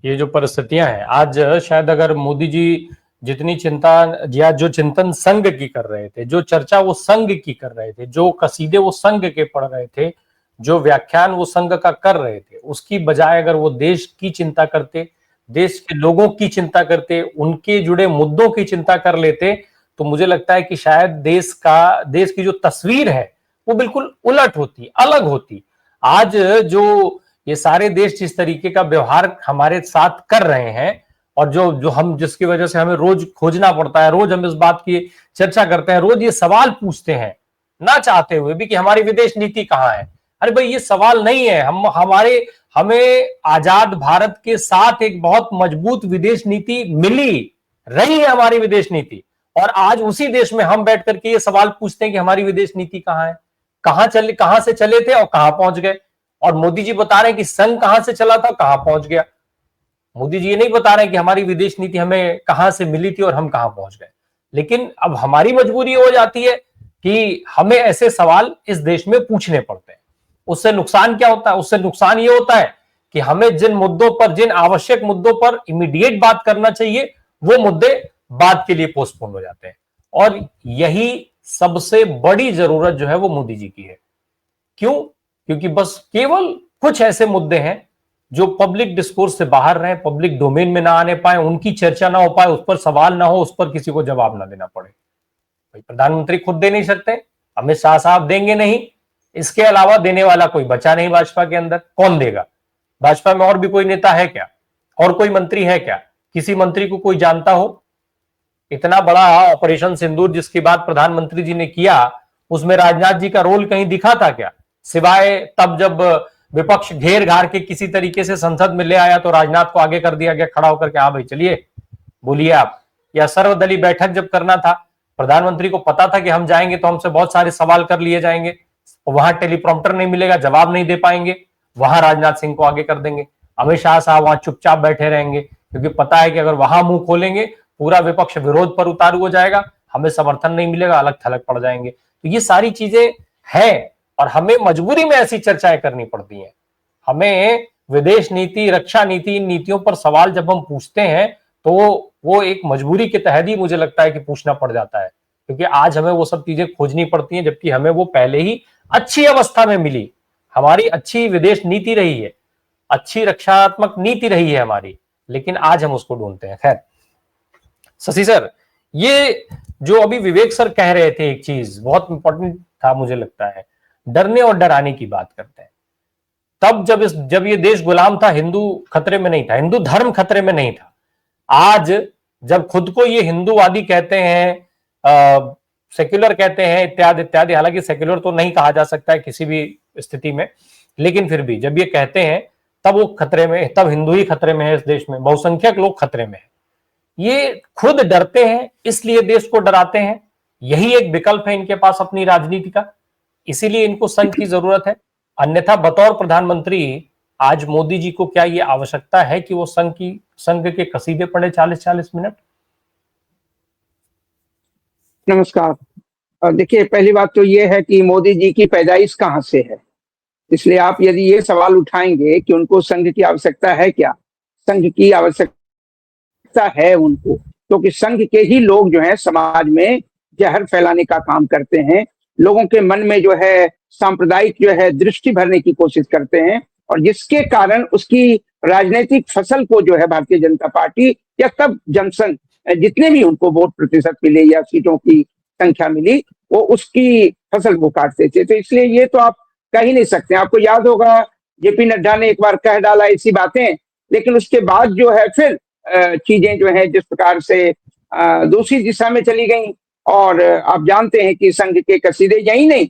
ये जो परिस्थितियां हैं आज, शायद अगर मोदी जी जितनी चिंता या जो चिंतन संघ की कर रहे थे, जो चर्चा वो संघ की कर रहे थे, जो कसीदे वो संघ के पढ़ रहे थे, जो व्याख्यान वो संघ का कर रहे थे, उसकी बजाय अगर वो देश की चिंता करते, देश के लोगों की चिंता करते, उनके जुड़े मुद्दों की चिंता कर लेते, तो मुझे लगता है कि शायद देश की जो तस्वीर है वो बिल्कुल उलट होती, अलग होती। आज जो ये सारे देश जिस तरीके का व्यवहार हमारे साथ कर रहे हैं, और जो जो हम जिसकी वजह से हमें रोज खोजना पड़ता है, रोज हम इस बात की चर्चा करते हैं, रोज ये सवाल पूछते हैं ना चाहते हुए भी कि हमारी विदेश नीति कहां है। अरे भाई, ये सवाल नहीं है। हमें आजाद भारत के साथ एक बहुत मजबूत विदेश नीति मिली, रही है हमारी विदेश नीति, और आज उसी देश में हम बैठ करके ये सवाल पूछते हैं कि हमारी विदेश नीति कहां है, कहां से चले थे और कहां पहुंच गए। और मोदी जी बता रहे हैं कि संघ कहां से चला था, कहां पहुंच गया। मोदी जी ये नहीं बता रहे हैं कि हमारी विदेश नीति हमें कहां से मिली थी और हम कहां पहुंच गए। लेकिन अब हमारी मजबूरी हो जाती है कि हमें ऐसे सवाल इस देश में पूछने पड़ते हैं। उससे नुकसान क्या होता है? उससे नुकसान ये होता है कि हमें जिन मुद्दों पर, जिन आवश्यक मुद्दों पर इमीडिएट बात करना चाहिए, वो मुद्दे बाद के लिए पोस्टपोन हो जाते हैं। और यही सबसे बड़ी जरूरत जो है वो मोदी जी की है। क्यों? क्योंकि बस केवल कुछ ऐसे मुद्दे हैं जो पब्लिक डिस्कोर्स से बाहर रहे, पब्लिक डोमेन में ना आने पाए, उनकी चर्चा ना हो पाए, उस पर सवाल ना हो, उस पर किसी को जवाब ना देना पड़े। भाई, प्रधानमंत्री खुद दे नहीं सकते, अमित शाह साहब देंगे नहीं, इसके अलावा देने वाला कोई बचा नहीं भाजपा के अंदर। कौन देगा? भाजपा में और भी कोई नेता है क्या? और कोई मंत्री है क्या? किसी मंत्री को कोई जानता हो? इतना बड़ा ऑपरेशन सिंदूर जिसकी बात प्रधानमंत्री जी ने किया, उसमें राजनाथ जी का रोल कहीं दिखा था क्या? सिवाय तब जब विपक्ष घेर घार के किसी तरीके से संसद में ले आया तो राजनाथ को आगे कर दिया गया खड़ा होकर के, हाँ भाई चलिए बोलिए आप। या सर्वदलीय बैठक जब करना था, प्रधानमंत्री को पता था कि हम जाएंगे तो हमसे बहुत सारे सवाल कर लिए जाएंगे, वहां टेलीप्रॉम्प्टर नहीं मिलेगा, जवाब नहीं दे पाएंगे, वहां राजनाथ सिंह को आगे कर देंगे। अमित शाह साहब वहां चुपचाप बैठे रहेंगे, क्योंकि पता है कि अगर वहां मुंह खोलेंगे पूरा विपक्ष विरोध पर उतारू हो जाएगा, हमें समर्थन नहीं मिलेगा, अलग थलग पड़ जाएंगे। तो ये सारी चीजें हैं और हमें मजबूरी में ऐसी चर्चाएं करनी पड़ती हैं। हमें विदेश नीति, रक्षा नीति, इन नीतियों पर सवाल जब हम पूछते हैं तो वो एक मजबूरी के तहत ही मुझे लगता है कि पूछना पड़ जाता है, क्योंकि आज हमें वो सब चीजें खोजनी पड़ती हैं, जबकि हमें वो पहले ही अच्छी अवस्था में मिली। हमारी अच्छी विदेश नीति रही है, अच्छी रक्षात्मक नीति रही है हमारी, लेकिन आज हम उसको ढूंढते हैं। खैर शशि सर, ये जो अभी विवेक सर कह रहे थे, एक चीज बहुत इंपॉर्टेंट था मुझे लगता है, डरने और डराने की बात करते हैं। तब जब ये देश गुलाम था, हिंदू खतरे में नहीं था, हिंदू धर्म खतरे में नहीं था। आज जब खुद को ये हिंदूवादी कहते हैं, सेक्युलर कहते हैं, इत्यादि इत्यादि, हालांकि सेक्युलर तो नहीं कहा जा सकता है किसी भी स्थिति में, लेकिन फिर भी जब ये कहते हैं तब वो खतरे में, तब हिंदू ही खतरे में है, इस देश में बहुसंख्यक लोग खतरे में है। ये खुद डरते हैं, इसलिए देश को डराते हैं। यही एक विकल्प है इनके पास अपनी राजनीति का, इसीलिए इनको संघ की जरूरत है। अन्यथा बतौर प्रधानमंत्री आज मोदी जी को क्या ये आवश्यकता है कि वो संघ के कसीदे पढ़े 40-40 मिनट? नमस्कार। देखिए, पहली बात तो ये है कि मोदी जी की पैदाइश कहाँ से है, इसलिए आप यदि ये सवाल उठाएंगे कि उनको संघ की आवश्यकता है क्या, संघ की आवश्यकता है उनको, क्योंकि संघ के ही लोग जो है समाज में जहर फैलाने का काम करते हैं, लोगों के मन में जो है सांप्रदायिक जो है दृष्टि भरने की कोशिश करते हैं, और जिसके कारण उसकी राजनीतिक फसल को जो है भारतीय जनता पार्टी या तब जनसंघ, जितने भी उनको वोट प्रतिशत मिले या सीटों की संख्या मिली, वो उसकी फसल को काटते थे। तो इसलिए ये तो आप कह ही नहीं सकते। आपको याद होगा जेपी नड्डा ने एक बार कह डाला ऐसी बातें, लेकिन उसके बाद जो है फिर चीजें जो है जिस प्रकार से दूसरी दिशा में चली गई। और आप जानते हैं कि संघ के कसीदे यही नहीं,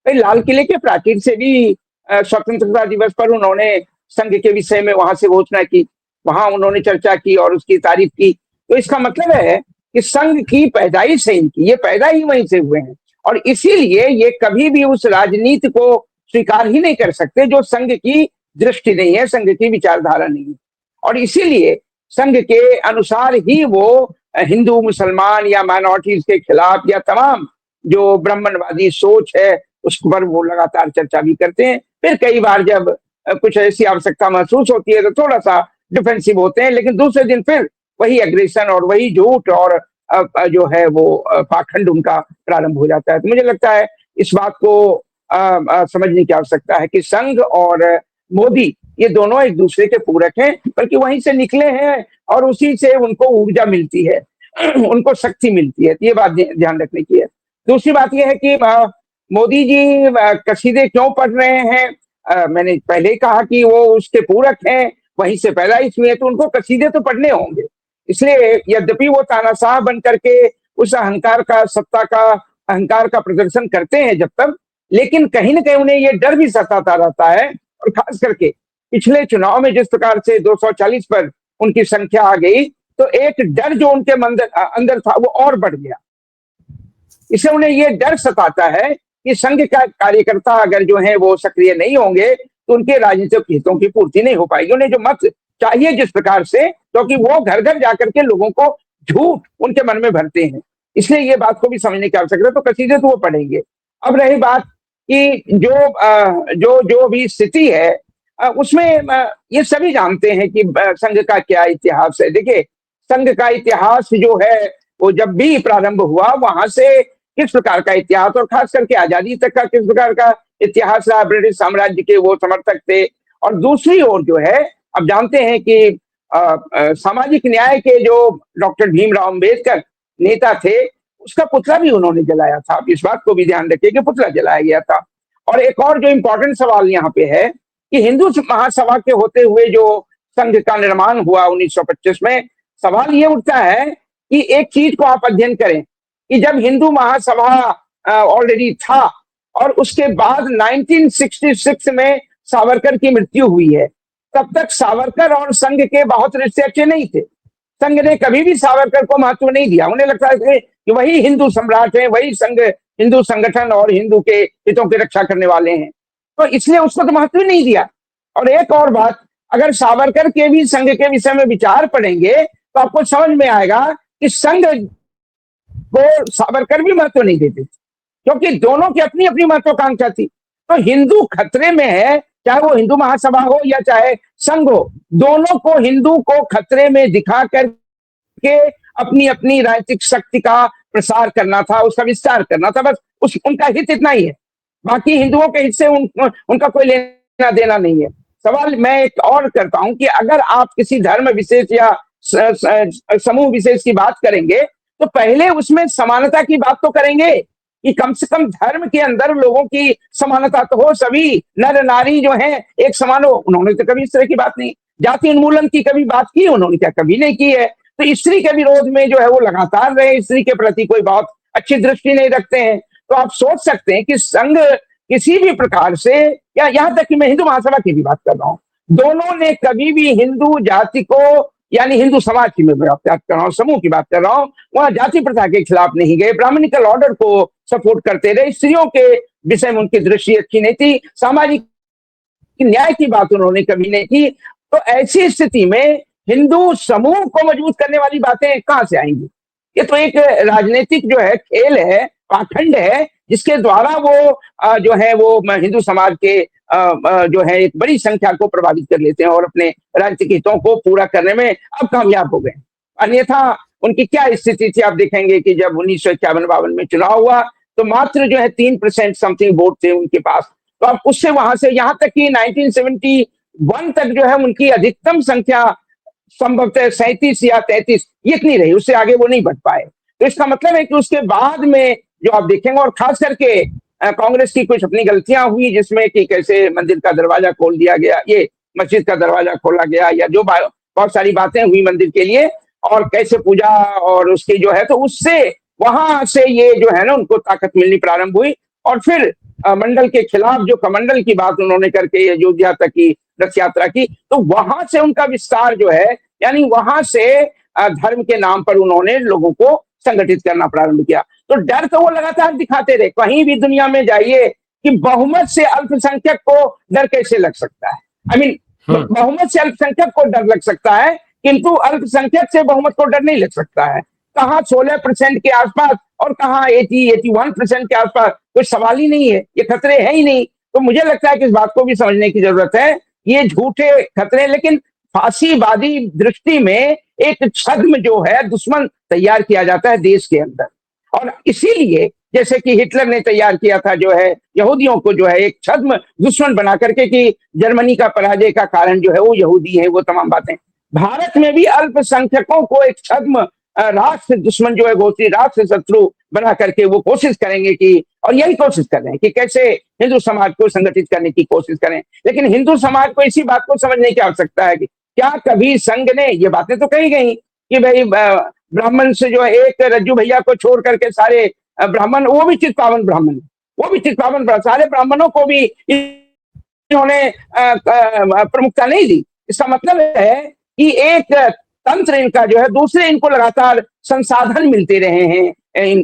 लाल किले के प्राचीर से भी स्वतंत्रता दिवस पर उन्होंने संघ के विषय में वहां से घोषणा की, वहां उन्होंने चर्चा की और उसकी तारीफ की। तो इसका मतलब है कि संघ की पैदाइश है इनकी, ये पैदा ही वहीं से हुए हैं, और इसीलिए ये कभी भी उस राजनीति को स्वीकार ही नहीं कर सकते जो संघ की दृष्टि नहीं है, संघ की विचारधारा नहीं है। और इसीलिए संघ के अनुसार ही वो हिंदू, मुसलमान या माइनॉरिटीज के खिलाफ या तमाम जो ब्राह्मणवादी सोच है उस पर वो लगातार चर्चा भी करते हैं। फिर कई बार जब कुछ ऐसी आवश्यकता महसूस होती है तो थोड़ा सा डिफेंसिव होते हैं, लेकिन दूसरे दिन फिर वही एग्रेशन और वही झूठ और जो है वो पाखंड उनका प्रारंभ हो जाता है। तो मुझे लगता है इस बात को समझने की आवश्यकता है कि संघ और मोदी ये दोनों एक दूसरे के पूरक हैं, बल्कि वहीं से निकले हैं और उसी से उनको ऊर्जा मिलती है, उनको शक्ति मिलती है। ये बात ध्यान रखने की है। दूसरी बात यह है कि मोदी जी कसीदे क्यों पढ़ रहे हैं। मैंने पहले ही कहा कि वो उसके पूरक हैं, वहीं से पैदाइश हुए, तो उनको कसीदे तो पढ़ने होंगे। इसलिए यद्यपि वो तानाशाह बन करके उस अहंकार का, सत्ता का, अहंकार का प्रदर्शन करते हैं जब तक, लेकिन कहीं ना कहीं उन्हें ये डर भी सताता रहता है। और खास करके पिछले चुनाव में जिस प्रकार से 240 पर उनकी संख्या आ गई, तो एक डर जो उनके अंदर था वो और बढ़ गया। इससे उन्हें ये डर सताता है कि संघ का कार्यकर्ता अगर जो है वो सक्रिय नहीं होंगे तो उनके राजनीतिक हितों की पूर्ति नहीं हो पाएगी। उन्हें जो मत चाहिए जिस प्रकार से, क्योंकि वो घर घर जाकर के लोगों को झूठ उनके मन में भरते हैं, इसलिए ये बात को भी समझने की आवश्यकता है। तो कसीदे तो वो पढ़ेंगे। अब रही बात कि जो भी स्थिति है उसमें ये सभी जानते हैं कि संघ का क्या इतिहास है। देखिए, संघ का इतिहास जो है वो जब भी प्रारंभ हुआ वहां से किस प्रकार का इतिहास, और खास करके आजादी तक का किस प्रकार का इतिहास रहा। ब्रिटिश साम्राज्य के वो समर्थक थे। और दूसरी ओर जो है, अब जानते हैं कि सामाजिक न्याय के जो डॉक्टर भीमराव अंबेडकर नेता थे, उसका पुतला भी उन्होंने जलाया था। इस बात को भी ध्यान रखिए कि पुतला जलाया गया था। और एक और जो इम्पोर्टेंट सवाल यहाँ पे है कि हिंदू महासभा के होते हुए जो संघ का निर्माण हुआ 1925 में, सवाल ये उठता है कि एक चीज को आप अध्ययन करें कि जब हिंदू महासभा ऑलरेडी था और उसके बाद 1966 में सावरकर की मृत्यु हुई है, तब तक सावरकर और संघ के बहुत रिश्ते अच्छे नहीं थे। संघ ने कभी भी सावरकर को महत्व नहीं दिया। उन्हें लगता है कि वही हिंदू सम्राट है, वही संघ हिंदू संगठन और हिंदू के हितों की रक्षा करने वाले हैं, तो इसलिए उसको तो महत्व नहीं दिया। और एक और बात, अगर सावरकर के भी संघ के विषय में विचार पढ़ेंगे तो आपको समझ में आएगा कि संघ को सावरकर भी महत्व नहीं देते, क्योंकि दोनों की अपनी अपनी महत्वाकांक्षा थी। तो हिंदू खतरे में है, चाहे वो हिंदू महासभा हो या चाहे संघ हो, दोनों को हिंदू को खतरे में दिखा करके अपनी अपनी राजनीतिक शक्ति का प्रसार करना था, उसका विस्तार करना था। बस उनका हित इतना ही है, बाकी हिंदुओं के हित से उनका कोई लेना देना नहीं है। सवाल मैं एक और करता हूं कि अगर आप किसी धर्म विशेष या समूह विशेष की बात करेंगे तो पहले उसमें समानता की बात तो करेंगे कि कम से कम धर्म के अंदर लोगों की समानता तो हो, सभी नर नारी जो हैं एक समान हो। उन्होंने तो कभी इस तरह की बात नहीं। जाति उन्मूलन की कभी बात की उन्होंने? क्या कभी नहीं की है। तो स्त्री के विरोध में जो है वो लगातार रहे, स्त्री के प्रति कोई बहुत अच्छी दृष्टि नहीं रखते हैं। तो आप सोच सकते हैं कि संघ किसी भी प्रकार से, या यहाँ तक कि मैं हिंदू महासभा की भी बात कर रहा हूँ, दोनों ने कभी भी हिंदू जाति को, यानी हिंदू समाज की मैं बात कर रहा हूँ, समूह की बात कर रहा हूँ, वहां जाति प्रथा के खिलाफ नहीं गए, ब्राह्मणिकल ऑर्डर को सपोर्ट करते रहे, स्त्रियों के विषय में उनकी दृष्टि अच्छी नहीं थी, सामाजिक न्याय की बात उन्होंने कभी नहीं की। तो ऐसी स्थिति में हिंदू समूह को मजबूत करने वाली बातें कहां से आएंगी? ये तो एक राजनीतिक जो है खेल है, पाखंड है, जिसके द्वारा वो जो है वो हिंदू समाज के जो है एक बड़ी संख्या को प्रभावित कर लेते हैं और अपने राजनीतिक हितों को पूरा करने में अब कामयाब हो गए। अन्यथा उनकी क्या स्थिति थी? आप देखेंगे कि जब 1951-52 में चुनाव हुआ तो मात्र जो है 3% समथिंग वोट थे उनके पास। तो अब उससे वहां से यहां तक कि 1971 तक जो है उनकी अधिकतम संख्या संभवतः 37 या 33 इतनी रही, उससे आगे वो नहीं बढ़ पाए। तो इसका मतलब है कि उसके बाद में जो आप देखेंगे, और खास करके कांग्रेस की कुछ अपनी गलतियां हुई, जिसमें कि कैसे मंदिर का दरवाजा खोल दिया गया, ये मस्जिद का दरवाजा खोला गया, या जो बहुत सारी बातें हुई मंदिर के लिए, और कैसे पूजा और उसकी जो है, तो उससे वहां से ये जो है ना उनको ताकत मिलनी प्रारंभ हुई। और फिर मंडल के खिलाफ जो कमंडल की बात उन्होंने करके अयोध्या तक की रथ यात्रा की, तो वहां से उनका विस्तार जो है, यानी वहां से धर्म के नाम पर उन्होंने लोगों को संगठित करना प्रारंभ किया। तो डर तो वो लगातार दिखाते रहे। कहीं भी दुनिया में जाइए कि बहुमत से अल्पसंख्यक को डर कैसे लग सकता है? आई मीन बहुमत से अल्पसंख्यक को डर लग सकता है, किंतु अल्पसंख्यक से बहुमत को डर नहीं लग सकता है। कहाँ 16% के आसपास और कहाँ 81% के आसपास, कोई सवाल ही नहीं है, ये खतरे हैं ही नहीं। तो मुझे लगता है कि इस बात को भी समझने की जरूरत है। ये झूठे खतरे, लेकिन फांसीवादी दृष्टि में एक छद्म जो है दुश्मन तैयार किया जाता है देश के अंदर। और इसीलिए जैसे कि हिटलर ने तैयार किया था जो है यहूदियों को जो है एक छद्म दुश्मन बना करके कि जर्मनी का पराजय का कारण जो है वो यहूदी है, वो तमाम बातें। भारत में भी अल्पसंख्यकों को एक छद्म राष्ट्र दुश्मन जो है घोषित राष्ट्र शत्रु बना करके वो कोशिश करेंगे कि, और यही कोशिश कर रहे हैं कि कैसे हिंदू समाज को संगठित करने की कोशिश करें। लेकिन हिंदू समाज को इसी बात को समझने की आवश्यकता है कि क्या कभी संघ ने, ये बातें तो कही गई कि भाई ब्राह्मण से जो है एक रज्जू भैया को छोड़ करके सारे ब्राह्मण, वो भी चित्पावन ब्राह्मण, वो भी चित्पावन, सारे ब्राह्मणों को भी इन्होंने प्रमुखता नहीं दी। इसका मतलब है कि एक तंत्र इनका जो है, दूसरे इनको लगातार संसाधन मिलते रहे हैं इन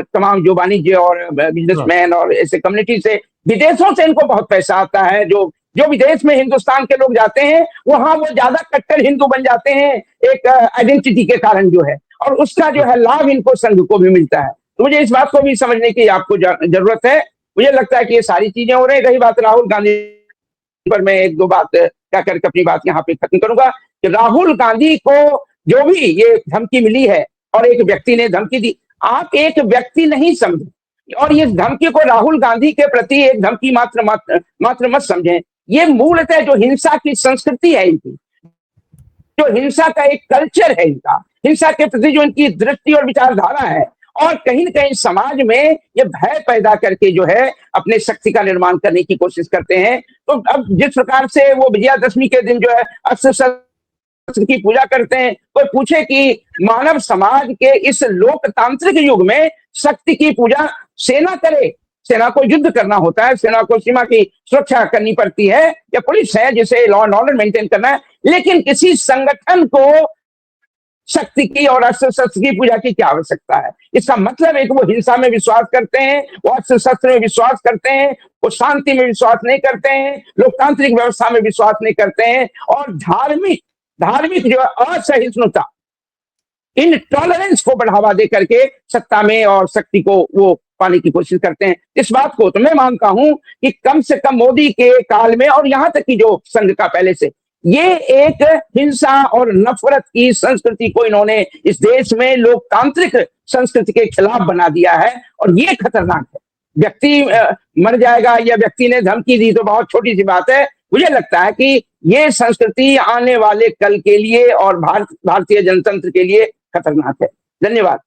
तमाम जो वाणिज्य और बिजनेसमैन और ऐसे कम्युनिटी से, विदेशों से इनको बहुत पैसा आता है। जो विदेश में हिंदुस्तान के लोग जाते हैं वहां वो ज्यादा कट्टर हिंदू बन जाते हैं एक आइडेंटिटी के कारण जो है, और उसका जो है लाभ इनको संघ को भी मिलता है। तो मुझे इस बात को भी समझने की आपको जरूरत है। मुझे लगता है कि ये सारी चीजें हो रही। रही बात राहुल गांधी पर, मैं एक दो बात क्या करके अपनी बात यहाँ पे खत्म करूंगा कि राहुल गांधी को जो भी ये धमकी मिली है और एक व्यक्ति ने धमकी दी, आप एक व्यक्ति नहीं समझे और इस धमकी को राहुल गांधी के प्रति एक धमकी मात्र मत समझें। ये मूलतः जो हिंसा की संस्कृति है इनकी, जो हिंसा का एक कल्चर है इनका, हिंसा के प्रति जो इनकी दृष्टि और विचारधारा है, और कहीं न कहीं समाज में ये भय पैदा करके जो है अपने शक्ति का निर्माण करने की कोशिश करते हैं। तो अब जिस प्रकार से वो विजयादशमी के दिन जो है अस्त्र शस्त्र की पूजा करते हैं, कोई पूछे कि मानव समाज के इस लोकतांत्रिक युग में शक्ति की पूजा सेना करे, सेना को युद्ध करना होता है, सेना को सीमा की सुरक्षा करनी पड़ती है, या पुलिस है जिसे लॉ एंड ऑर्डर मेंटेन करना है, लेकिन किसी संगठन को शक्ति की और अस्त्र शस्त्र की पूजा की क्या आवश्यकता है? इसका मतलब है कि वो हिंसा में विश्वास करते हैं, वो अस्त्र शस्त्र में विश्वास करते हैं, वो शांति में विश्वास नहीं करते हैं, लोकतांत्रिक व्यवस्था में विश्वास नहीं करते हैं, और धार्मिक जो असहिष्णुता, इनटॉलरेंस को बढ़ावा दे करके सत्ता में और शक्ति को वो पाने की कोशिश करते हैं। इस बात को तो मैं मानता हूं कि कम से कम मोदी के काल में, और यहां तक कि जो संघ का पहले से, ये एक हिंसा और नफरत की संस्कृति को इन्होंने इस देश में लोकतांत्रिक संस्कृति के खिलाफ बना दिया है, और ये खतरनाक है। व्यक्ति मर जाएगा या व्यक्ति ने धमकी दी तो बहुत छोटी सी बात है। मुझे लगता है कि ये संस्कृति आने वाले कल के लिए और भारतीय जनतंत्र के लिए खतरनाक है। धन्यवाद।